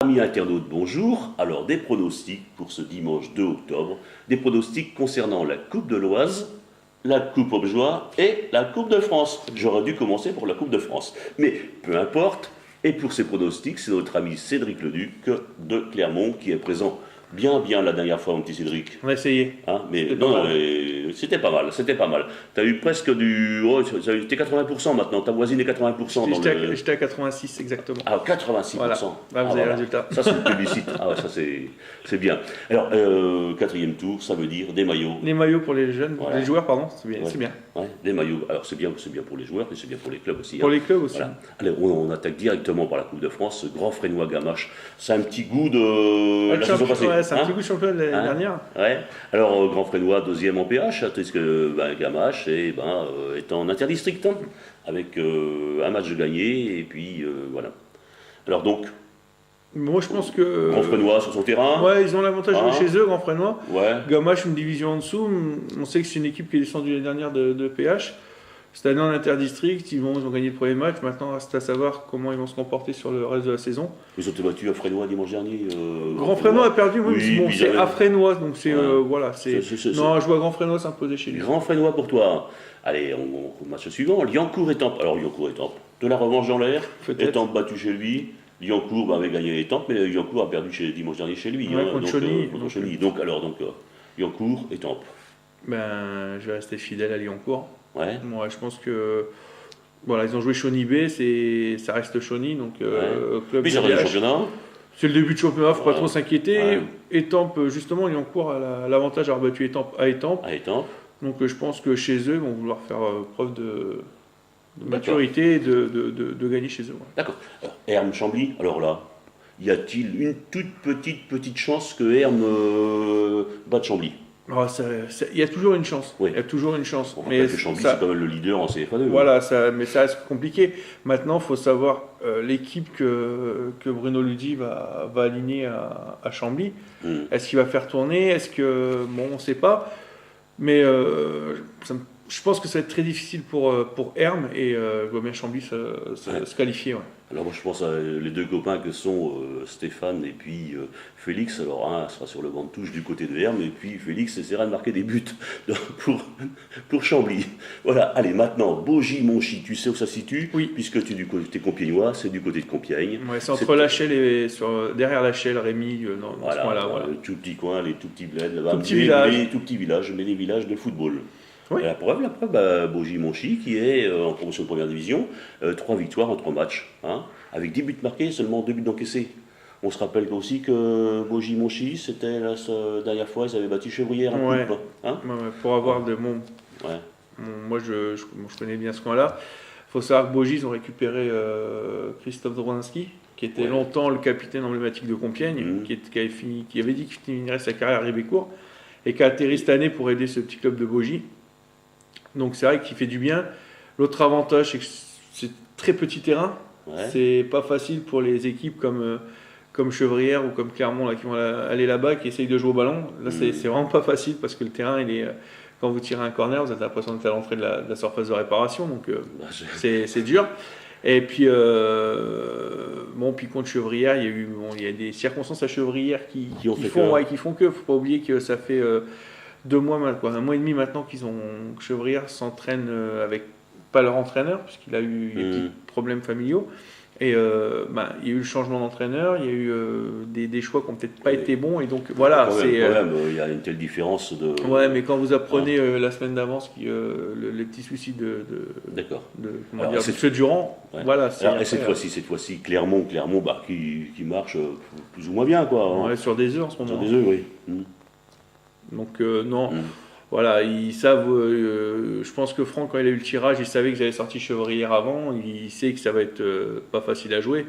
Amis internautes, bonjour. Alors, des pronostics pour ce dimanche 2 octobre. Des pronostics concernant la Coupe de l'Oise, la Coupe Aubejoie et la Coupe de France. J'aurais dû commencer pour la Coupe de France. Mais peu importe. Et pour ces pronostics, c'est notre ami Cédric Leduc de Clermont qui est présent bien la dernière fois, mon petit Cédric. On a essayé. Hein, mais c'était pas mal. Tu as eu presque du... Oh, t'es 80% maintenant, ta voisine est 80% dans le... J'étais à 86 exactement. Ah, 86%. Voilà. Là, vous avez le résultat. Ça, c'est une publicité. Ah, ouais, ça, c'est bien. Alors, quatrième tour, ça veut dire des maillots. Les maillots pour les jeunes, Voilà. les joueurs, pardon, c'est bien. Ouais. C'est bien. Ouais, des maillots. Alors, c'est bien pour les joueurs, mais c'est bien pour les clubs aussi. Pour hein. les clubs aussi. Voilà. Allez, on attaque directement par la Coupe de France. Ce Grand Frénois Gamache, c'est un petit goût de la saison passée. Ouais, c'est un hein petit coup de championnat de l'année dernière. Ouais. Alors, Grand Frénois, deuxième en PH, puisque Gamache est en interdit strict, hein, avec un match de gagné, et puis voilà. Alors donc, Moi, je pense que. Grand Frénois sur son terrain. Ouais, ils ont l'avantage de jouer Ah. chez eux, Grand Frénois. Ouais. Gamache, une division en dessous. On sait que c'est une équipe qui est descendue l'année dernière de PH. Cette année en interdistrict, ils ont gagné le premier match. Maintenant, reste à savoir comment ils vont se comporter sur le reste de la saison. Ils ont été battus à Frénois dimanche dernier. Grand Frénois a perdu, oui, Oui, mais bon, puis c'est ils avaient- à Frénois, donc c'est. Ouais. Voilà, c'est. Non, je vois Grand Frénois s'imposer chez lui. Grand Frénois pour toi. Allez, au match suivant. Liancourt-Étampes. Alors, Liancourt-Étampes. De la revanche dans l'air. Peut-être. Étampes battu chez lui. Liancourt avait gagné Étampes, mais Liancourt a perdu dimanche dernier chez lui. Ouais, contre Chauny. Contre Chauny. Donc, Liancourt, Étampes. Ben, je vais rester fidèle à Liancourt. Ouais. Moi, je pense que. Voilà, ils ont joué Chauny B, ça reste Chauny, donc club Puis de ça reste le DH. championnat. C'est le début de championnat, faut pas Ouais. trop s'inquiéter. Ouais. Étampes, justement, Liancourt a l'avantage d'avoir battu Étampes à Étampes. À Étampes. Donc je pense que chez eux, ils vont vouloir faire preuve de D'accord. maturité et de gagner chez eux. Ouais. D'accord. Alors, Hermes-Chambly, alors là, y a-t-il une toute petite chance que Hermes batte Chambly? Alors, il y a toujours une chance. Oui. Il y a toujours une chance. On rappelle que Chambly, c'est quand même le leader en CFA2. Voilà, mais ça reste compliqué. Maintenant, il faut savoir l'équipe que Bruno Ludi va aligner à Chambly. Est-ce qu'il va faire tourner? Est-ce que. Bon, on ne sait pas. Mais je pense que ça va être très difficile pour Hermes et je vois bien Chambly se qualifier. Ouais. Alors moi je pense à les deux copains que sont Stéphane et puis Félix. Alors un sera sur le banc de touche du côté de Hermes et puis Félix essaiera de marquer des buts pour Chambly. Voilà, allez maintenant, Bogy-Monchy, tu sais où ça se situe? Oui. Puisque tu es du côté compiègnois, c'est du côté de Compiègne. Ouais, c'est entre Lachelle et derrière Lachelle, Rémy, dans ce Voilà, coin-là. Voilà. le tout petit coin, les tout petits bleds là-bas. Tout petit village. Les tout petits villages, mais les villages de football. Oui. Et la preuve, Bogy-Monchy qui est en promotion de première division, 3 victoires en 3 matchs, hein, avec 10 buts marqués, seulement 2 buts encaissés. On se rappelle aussi que Bogy-Monchy, c'était la dernière fois, ils avaient battu Chevrières en Ouais. coupe. Hein. Ouais, pour avoir de Ouais. moi, je connais bien ce coin-là. Il faut savoir que Bogy, ils ont récupéré Christophe Drowinski, qui était longtemps le capitaine emblématique de Compiègne, qui avait dit qu'il finirait sa carrière à Ribécourt, et qui a atterri cette année pour aider ce petit club de Bogy. Donc c'est vrai qu'il fait du bien. L'autre avantage, c'est que c'est très petit terrain. Ouais. C'est pas facile pour les équipes comme Chevrières ou comme Clermont là, qui vont aller là-bas, qui essayent de jouer au ballon. Là, c'est vraiment pas facile parce que le terrain, quand vous tirez un corner, vous avez l'impression d'être à l'entrée de la surface de réparation. Donc c'est dur. Et puis, puis contre Chevrières, il y a des circonstances à Chevrières qui font que. Faut pas oublier que ça fait 2 mois, un mois et demi maintenant que Chevrières s'entraîne avec pas leur entraîneur, puisqu'il a eu des petits problèmes familiaux. Et il y a eu le changement d'entraîneur, il y a eu des choix qui n'ont peut-être pas été bons. Et donc voilà, il y a une telle différence de. Ouais, mais quand vous apprenez la semaine d'avance les petits soucis de M. Durand, voilà. Et cette fois-ci, Clermont, qui marche plus ou moins bien, quoi. On est sur des œufs en ce moment. Sur des œufs, oui. Donc non. Voilà, ils savent. Je pense que Franck, quand il a eu le tirage, il savait qu'ils avaient sorti Chevrière avant. Il sait que ça va être pas facile à jouer.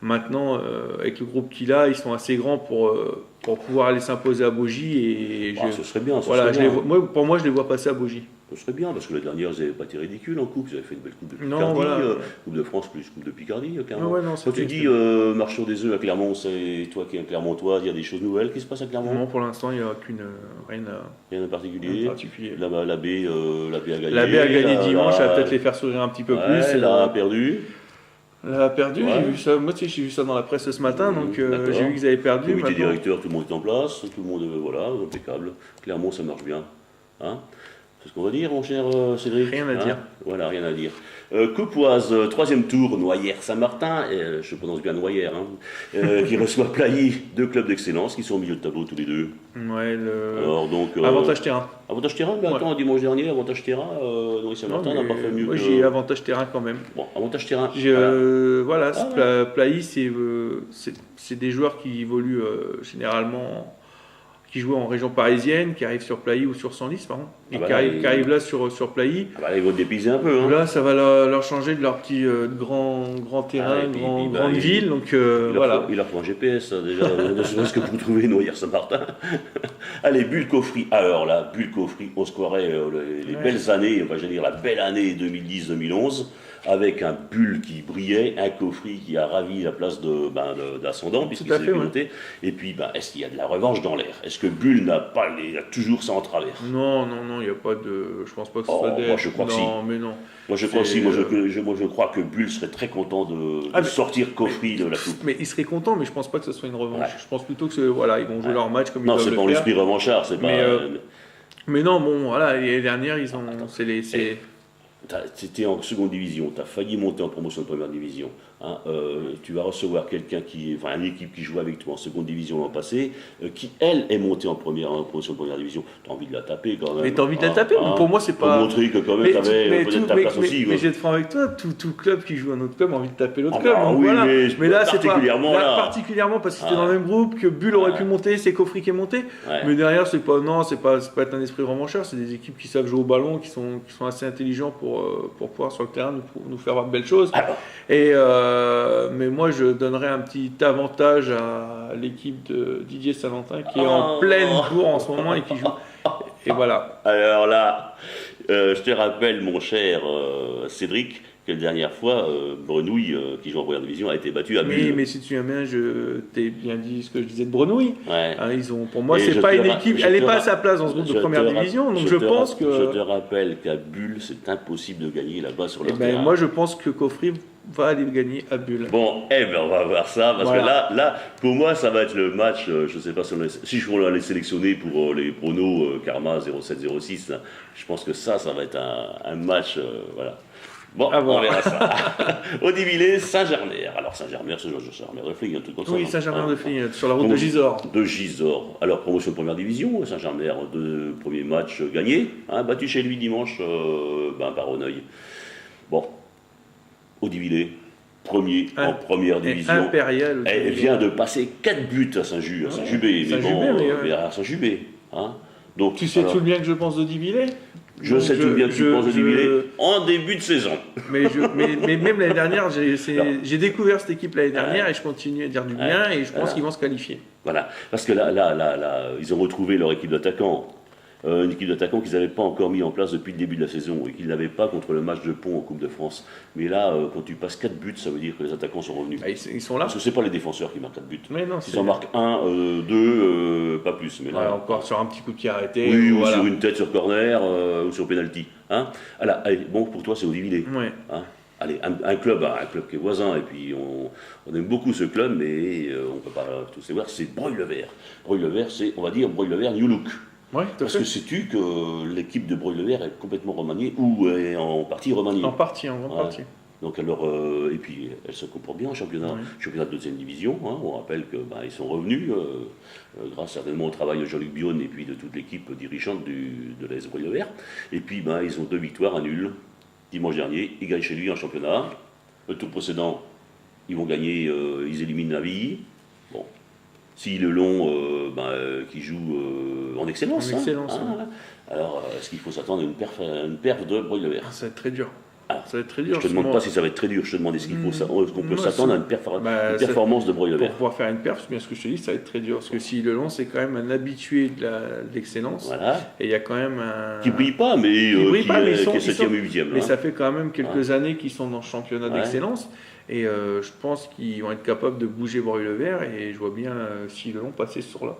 Maintenant, avec le groupe qu'il a, ils sont assez grands pour pouvoir aller s'imposer à Bogy. Ce serait bien. Pour moi, je les vois passer à Bogy. Ce serait bien, parce que la dernière, ils n'avaient pas été ridicules en coupe. Ils avaient fait une belle coupe de Picardie, Non, voilà. Coupe de France plus coupe de Picardie, clairement. Ouais, non, quand tu dis marche sur des œufs à Clermont, c'est toi qui es un Clermontois, il y a des choses nouvelles qui se passent à Clermont? Non, pour l'instant, il n'y a rien de particulier. La B a gagné. La B a gagné dimanche, ça va peut-être les faire sourire un petit peu plus. Elle a perdu. Elle a perdu, Ouais. j'ai vu ça, moi aussi j'ai vu ça dans la presse ce matin, donc D'accord. j'ai vu qu'ils avaient perdu. Comité Maintenant. directeur, tout le monde est en place, tout le monde, voilà, impeccable. Clermont, ça marche bien. Hein, c'est ce qu'on va dire, mon cher Cédric. Rien à dire. Voilà, rien à dire. Coupoise, troisième tour, Noyères-Saint-Martin, je prononce bien Noyères, qui reçoit Plailly, deux clubs d'excellence qui sont au milieu de tableau tous les deux. Ouais, Alors donc, avantage terrain. Avantage terrain, mais attends, dimanche dernier, avantage terrain, Noyères-Saint-Martin n'a pas fait mieux moi que. j'ai avantage terrain quand même. Bon, avantage terrain. Voilà, Ah, Plailly, c'est des joueurs qui évoluent généralement, qui jouent en région parisienne, qui arrivent sur Plailly ou sur Senlis, pardon, et qui arrivent là sur Plailly. Ah bah là, ils vont te dépayser un peu. Hein. Là, ça va leur changer de leur petit grand terrain, et puis, grande ville. Donc voilà. Il leur faut un GPS, déjà, ne serait-ce que pour trouver Noyères-Saint-Martin. Allez, Bulle Coffry. Alors là, Bulle Coffry, on se croirait les belles années, enfin, j'allais dire la belle année 2010-2011, avec un Bulle qui brillait, un Coffry qui a ravi la place d'Ascendant, puisqu'il s'est monté. Et puis, est-ce qu'il y a de la revanche dans l'air? Est-ce que Bulle n'a toujours ça en travers? Non, il n'y a pas de. Je pense pas que ce soit des. Moi, je crois que si. Non, mais non. Moi, je crois aussi. Moi, je crois que Bulle serait très content de sortir Coffry de la coupe. Mais il serait content, mais je pense pas que ce soit une revanche. Ouais. Je pense plutôt que voilà, ils vont jouer leur match comme ils doivent le faire. Non, c'est pas l'esprit revanchard, c'est pas. Mais non, bon, voilà, l'année dernière, ils ont. C'était en seconde division, tu as failli monter en promotion de première division. Hein, tu vas recevoir une équipe qui jouait avec toi en seconde division l'an passé, qui elle est montée en promotion de première division. Tu as envie de la taper quand même. Mais tu as envie de la taper, mais pour moi c'est pas. Pour montrer que quand même tu avais peut-être ta place aussi. Mais je vais être franc avec toi, tout club qui joue à un autre club a envie de taper l'autre club. Donc oui, voilà. Mais là c'est particulièrement pas. Particulièrement parce que c'était dans le même groupe, que Bulle aurait pu monter, c'est Coffry qui est monté. Mais derrière, c'est pas un esprit revanchard, c'est des équipes qui savent jouer au ballon, qui sont assez intelligents pour pouvoir sur le terrain nous faire voir de belles choses. Mais moi je donnerais un petit avantage à l'équipe de Didier Salentin qui est en pleine bourre en ce moment et qui joue. Et voilà. Alors là, je te rappelle, mon cher Cédric, que la dernière fois, Brenouille, qui joue en première division, a été battu à Bulle. Mais si tu viens bien, je t'ai bien dit ce que je disais de Brenouille. Ouais. Pour moi, c'est pas une équipe. Elle n'est pas à sa place dans ce groupe de première division. Donc je pense que. Je te rappelle qu'à Bulle, c'est impossible de gagner là-bas sur leur terrain. Moi, je pense que Coffry va aller gagner à Bulle. Bon, on va voir ça, parce que là, pour moi, ça va être le match, je ne sais pas si je vais les sélectionner pour les pronos Karma 07-06, je pense que ça va être un match, voilà. Bon, on verra ça. Audivilé, Saint-Germain. Alors Saint-Germain, c'est Saint-Germain de Fligne, un truc comme ça. Oui, Saint-Germain de Fligne, sur la route de Gisors. De Gisors. Alors, promotion de première division, Saint-Germain, deux premiers matchs gagnés, battu chez lui dimanche par Honneuil. Bon. Audivilé, premier en première division. Impérial. Elle vient de passer 4 buts à Saint-Jubé. Mais à Saint-Jubé. Donc, tu sais tout le bien que je pense d'Audivilé. Je sais tout bien que tu penses d'Audivilé en début de saison. Mais même l'année dernière, j'ai découvert cette équipe l'année dernière et je continue à dire du bien et je pense qu'ils vont se qualifier. Voilà, parce que là, ils ont retrouvé leur équipe d'attaquants. Une équipe d'attaquants qu'ils n'avaient pas encore mis en place depuis le début de la saison et qu'ils n'avaient pas contre le match de Pont en Coupe de France. Mais là, quand tu passes 4 buts, ça veut dire que les attaquants sont revenus. Ils sont là. Parce que ce n'est pas les défenseurs qui marquent 4 buts. Mais non, ils en marquent 1, 2, pas plus. Mais là, encore sur un petit coup de pied arrêté. Oui, ou sur une tête sur corner, ou sur penalty. Allez, bon, pour toi, c'est Audivilé. Ouais. Allez, un club qui est voisin, et puis on aime beaucoup ce club, mais on ne peut pas tous les voir, c'est Breuil-le-Vert. Breuil-le-Vert, c'est, on va dire, Breuil-le-vert New Look. Ouais, parce que sais-tu que l'équipe de Breuil-le-Vert est complètement remaniée, ou est en partie remaniée? En partie. Donc alors, et puis elle se comporte bien en championnat de deuxième division. On rappelle qu'ils sont revenus, grâce certainement au travail de Jean-Luc Bionne et puis de toute l'équipe dirigeante de l'AS Breuil-le-Vert. Et puis ils ont 2 victoires à nul. Dimanche dernier, ils gagnent chez lui en championnat. Le tour précédent, ils vont gagner, ils éliminent Navilly. Bon. Si le long qui joue en excellence. Alors, est-ce qu'il faut s'attendre à une perf de Breuil-le-Vert? Ça va être très dur. Ça va être très dur. Je te demande pas si ça va être très dur, je te demande est-ce qu'on peut s'attendre à une performance de Breuil-le-Vert. Pour pouvoir faire une perf, c'est bien ce que je te dis, ça va être très dur. Parce que si le long, c'est quand même un habitué de l'excellence. Voilà. Et il y a quand même un. Qui brille pas, mais qui est 7e ou 8e. Mais ça fait quand même quelques années qu'ils sont dans le championnat d'excellence. Et je pense qu'ils vont être capables de bouger Breuil-le-Vert. Et je vois bien si le long passer sur là.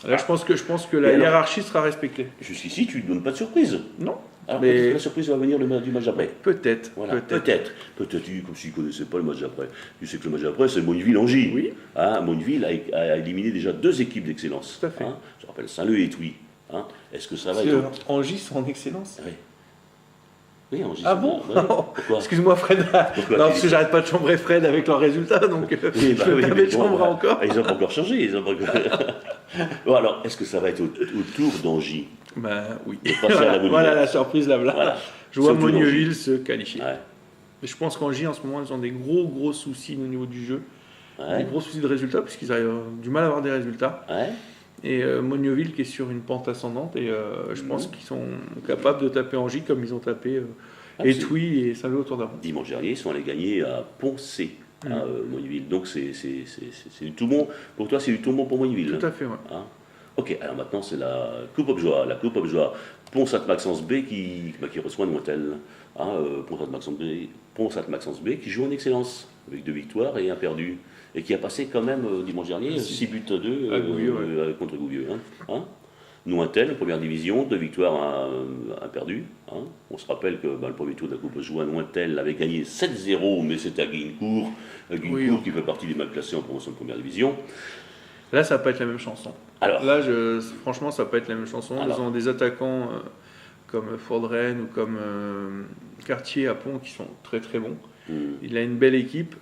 Là, je pense que la hiérarchie sera respectée. Jusqu'ici, tu ne donnes pas de surprise. Non. Alors mais peut-être que la surprise va venir du match après. Peut-être. Voilà, peut-être. Peut-être, comme s'ils ne connaissaient pas le match d'après. Tu sais que le match d'après, c'est Moineville-Angy. Oui. Hein, Moineville a éliminé déjà 2 équipes d'excellence. Tout à fait. Hein, je rappelle Saint-Leu et Etui. Hein, est-ce que ça va être. Angy sont en excellence. Oui. Oui, Angy. Ah bon? Ouais. Pourquoi? Excuse-moi, Fred. Pourquoi Non, parce que j'arrête pas de chambrer Fred avec leurs résultats, donc oui, je me permets de chambrer encore. Ils n'ont pas encore changé. Ils ont pas encore... Bon, alors, est-ce que ça va être autour d'Angy? Ben oui. Voilà la surprise là. Voilà. Je vois Mogneville se qualifier. Ouais. Mais je pense qu'Angy, en ce moment, ils ont des gros soucis au niveau du jeu. Ouais. Des gros soucis de résultats, parce qu'ils ont du mal à avoir des résultats. Ouais. Et Mogneville qui est sur une pente ascendante. Et je pense qu'ils sont capables de taper Angy comme ils ont tapé Etui et Saint-Leu autour d'avant. Dimanche dernier, ils sont allés gagner à Poncé, à Mogneville. Donc c'est du tout bon. Pour toi, c'est du tout bon pour Mogneville. Tout à fait, oui. Hein? Ok, alors maintenant, c'est la Coupe Objoie. La Coupe Objoie. Pont-Sainte-Maxence B qui reçoit Nointel. Hein, Pont-Sainte-Maxence B qui joue en excellence, avec 2 victoires et 1 perdu. Et qui a passé quand même dimanche dernier 6 buts à 2 contre Gouvieux. Hein? Nointel, première division, 2 victoires, 1 perdu. Hein? On se rappelle que le premier tour de la Coupe Objoie, Nointel avait gagné 7-0, mais c'était à Guincourt. Guincourt qui fait partie des mal classés en promotion de première division. Là, ça va pas être la même chanson. Alors, là, franchement, ça va pas être la même chanson. Ils ont des attaquants comme Fordren ou comme Cartier à Pont qui sont très très bons. Il a une belle équipe.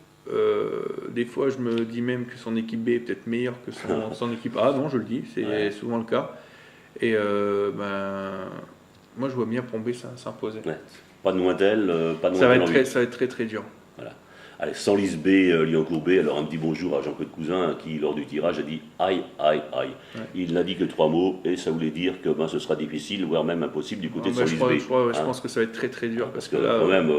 Des fois, je me dis même que son équipe B est peut-être meilleure que son équipe A. Non, je le dis, c'est souvent le cas. Et moi, je vois bien Pombé s'imposer. Ouais. Pas de Nointel, pas de ça va Nointel. être très très dur. Voilà. Allez, Senlis B, Lyon-Court B, alors un petit bonjour à Jean-Claude Cousin qui, lors du tirage, a dit aïe, aïe, aïe. Ouais. Il n'a dit que 3 mots et ça voulait dire que ce sera difficile, voire même impossible du côté de Senlis B. Je pense que ça va être très très dur. Parce que là, quand même,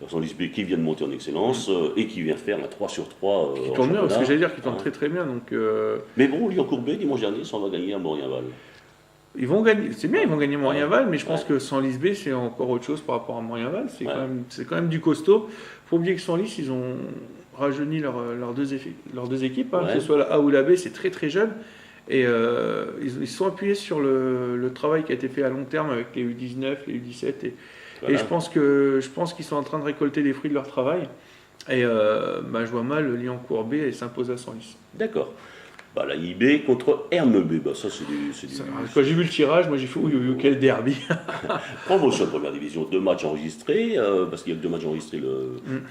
Senlis B qui vient de monter en excellence et qui vient faire un 3 sur 3. Qui tourne bien, parce que j'allais dire qu'il tourne très très bien. Donc, Mais bon, Lyon-Court B, dimanche dernier, ça va gagner à Morienval. Ils vont gagner, c'est bien, ils vont gagner Morienval, mais je pense que Senlis B, c'est encore autre chose par rapport à Morienval. C'est quand même du costaud. Faut oublier que Senlis, ils ont rajeuni leurs deux équipes, que ce soit la A ou la B, c'est très très jeune. Et ils sont appuyés sur le travail qui a été fait à long terme avec les U19, les U17. Et je pense qu'ils sont en train de récolter les fruits de leur travail. Et je vois mal le Lyon-Court B s'imposer à Senlis. D'accord. La IB contre Hermes B, ça c'est du... Quand j'ai vu le tirage, moi j'ai fait quel derby. Promotion de première division, 2 matchs enregistrés, parce qu'il y a que 2 matchs enregistrés,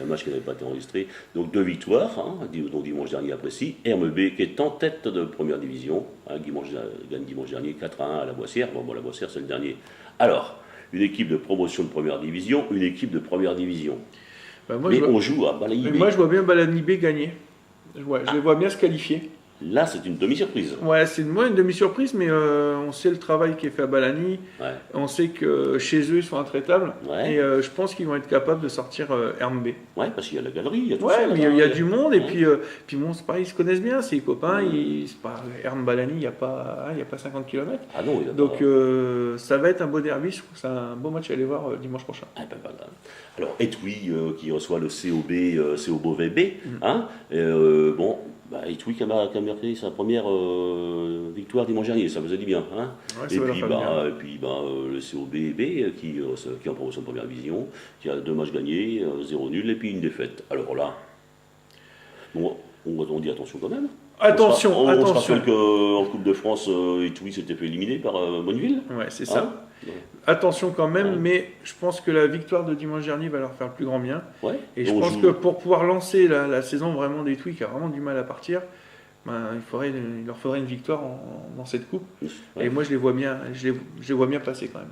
un match qui n'avait pas été enregistré, donc 2 victoires, dont dimanche dernier apprécie. Hermes B qui est en tête de première division, gagne dimanche dernier 4-1 à la Boissière. La Boissière c'est le dernier. Alors, une équipe de promotion de première division, une équipe de première division. On joue à Balani B. Moi je vois bien Balani B gagner. Je les vois bien se qualifier. Là, c'est une demi-surprise. Ouais, c'est une demi-surprise, mais on sait le travail qui est fait à Balani. Ouais. On sait que chez eux, ils sont intraitables. Ouais. Et je pense qu'ils vont être capables de sortir Hermes B. Ouais, parce qu'il y a la galerie, il y a tout ça. Ouais, mais il y a du monde. Et puis bon, c'est pareil, ils se connaissent bien, c'est les copains. C'est pas Hermes Balani, il n'y a pas 50 km. Ah non, donc, ça va être un beau derby. Je trouve que c'est un beau match à aller voir dimanche prochain. Ah, voilà. Alors, Etui qui reçoit le CO Beauvais B. Etui qui a marqué sa première victoire dimanche dernier, ça faisait du bien. Ouais, et puis, le COB-B qui est en promotion de première division, qui a 2 matchs gagnés, 0 nul et puis une défaite. Alors là, on dit attention quand même. Attention. On se rappelle qu'en Coupe de France, Etui s'était fait éliminer par Moineville. Ouais, c'est ça. Attention quand même, mais je pense que la victoire de dimanche dernier va leur faire le plus grand bien. Ouais. Et je pense que pour pouvoir lancer la saison vraiment des Etui qui a vraiment du mal à partir, il leur faudrait une victoire dans cette coupe. Ouais. Et moi je les vois bien passer quand même.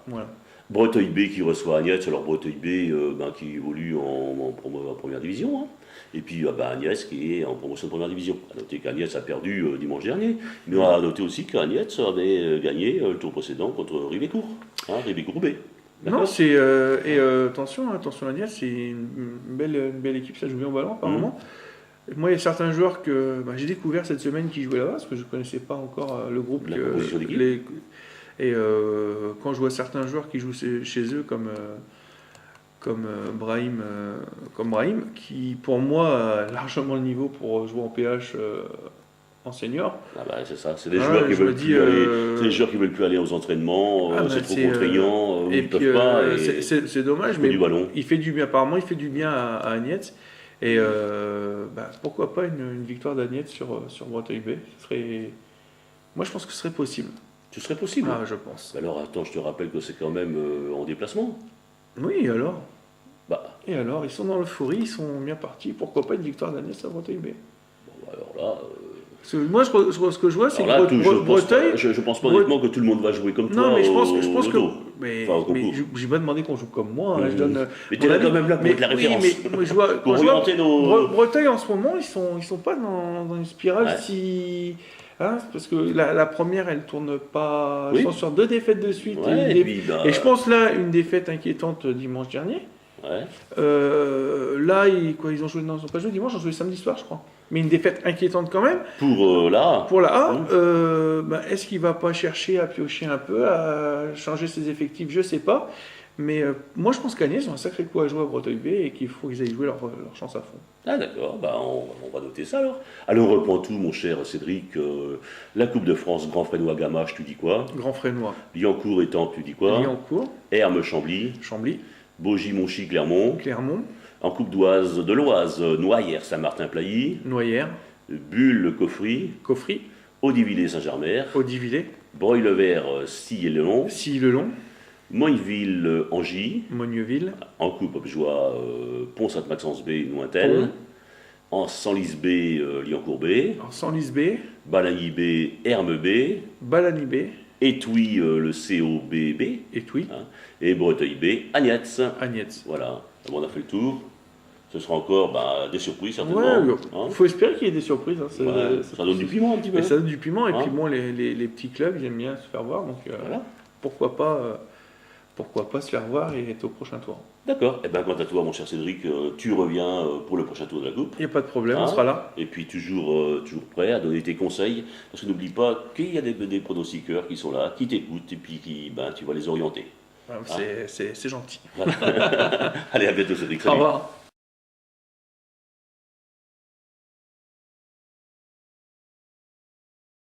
Voilà. Breteuil B qui reçoit Agnès, alors Breteuil B qui évolue en première division. Et puis Agnès qui est en promotion de première division. A noter qu'Agnès a perdu dimanche dernier, mais on a noté aussi qu'Agnès avait gagné le tour précédent contre Ribécourt, Ribécourt B. Non, c'est attention Agnès, c'est une belle équipe, ça joue bien au ballon apparemment. Moi, il y a certains joueurs que j'ai découvert cette semaine qui jouaient là-bas, parce que je ne connaissais pas encore le groupe. Et quand je vois certains joueurs qui jouent chez eux, comme Brahim, qui pour moi a largement le niveau pour jouer en PH en senior. Ah bah, c'est ça, c'est des Ouais, joueurs qui je me veulent dis, plus aller, c'est des joueurs qui veulent plus aller aux entraînements, Ah, c'est bah, trop c'est, contraignant, et ils puis peuvent pas, et c'est dommage, faut mais du ballon. il fait du bien. Apparemment, il fait du bien à Agnès. Et pourquoi pas une victoire d'Agnès sur Breteuil-Bay. Moi, je pense que ce serait possible. Ce serait possible. Ah, je pense. Alors attends, je te rappelle que c'est quand même en déplacement. Oui, et alors? Bah, Et alors, ils sont dans l'euphorie, ils sont bien partis. Pourquoi pas une victoire d'Agnès à Breteuil-Bay? bon, alors là, Parce que moi, ce que je vois, c'est alors là, que je pense pas, Breteuil. je pense pas honnêtement que tout le monde va jouer comme Non, toi mais je au pense que. loto. Mais, Enfin, au mais concours. j'ai pas demandé qu'on joue comme moi. Hein, je donne. Mais tu es là quand même là pour être la référence. Oui, mais moi, je vois, Pour quand je vois orienter nos... Breteuil en ce moment, ils sont pas dans une spirale Ouais. si. Hein, parce que la première, elle tourne pas. Oui. Ils sont sur 2 défaites de suite. Ouais, et puis, bah, Et je pense là, une défaite inquiétante dimanche dernier. ouais. Là, ils ont joué, non, ils ont pas joué dimanche, ils ont joué samedi soir, je crois. Mais une défaite inquiétante quand même. Pour là, Pour la A, est-ce qu'il va pas chercher à piocher un peu, à changer ses effectifs? Je sais pas. Mais moi, je pense qu'Agnès ont un sacré coup à jouer à Breteuil-Bay et qu'il faut qu'ils aillent jouer leur chance à fond. ah d'accord, bah, on va noter ça alors. Alors on reprend tout, mon cher Cédric. La Coupe de France, Grand Frénois Gamache, tu dis quoi? Grand Frénois, Liancourt Étampes, tu dis quoi? Liancourt, Hermes Chambly, Chambly, Bogy Monchy Clermont, Clermont, en Coupe d'Oise de l'Oise, Noyères Saint-Martin-Plailly, Noyères, Bulle Coffry, Coffry, Audivillers Saint-Germain, Audivillers, Breuil-le-Vert Sille-et-Léon, Sille-le-Long, Mogneville Angy, Mogneuville, en Coupe Objoie Pont-Sainte-Maxence B, Nointel, en Senlis B, Liancourt B, Senlis-Bay, Balagny B, Hermes B, Balany-Bay, Étouy le COBB, Étouy, hein, et Breteuil B, Agnès. Agnès. Voilà, on a fait le tour. Ce sera encore des surprises certainement. Ouais, hein. faut espérer qu'il y ait des surprises. Hein, Ouais, ça donne du piment un petit peu. Et ça donne du piment, et Hein. puis bon, les petits clubs, ils aiment bien se faire voir, donc Voilà. pourquoi pas se faire voir et être au prochain tour. D'accord. Et bien quant à toi, mon cher Cédric, tu reviens pour le prochain tour de la coupe. Il n'y a pas de problème, Hein. on sera là. Et puis toujours prêt à donner tes conseils. Parce que n'oublie pas qu'il y a des pronostiqueurs qui sont là, qui t'écoutent et puis tu vas les orienter. C'est gentil. Allez, à bientôt Cédric. Au Salut. revoir.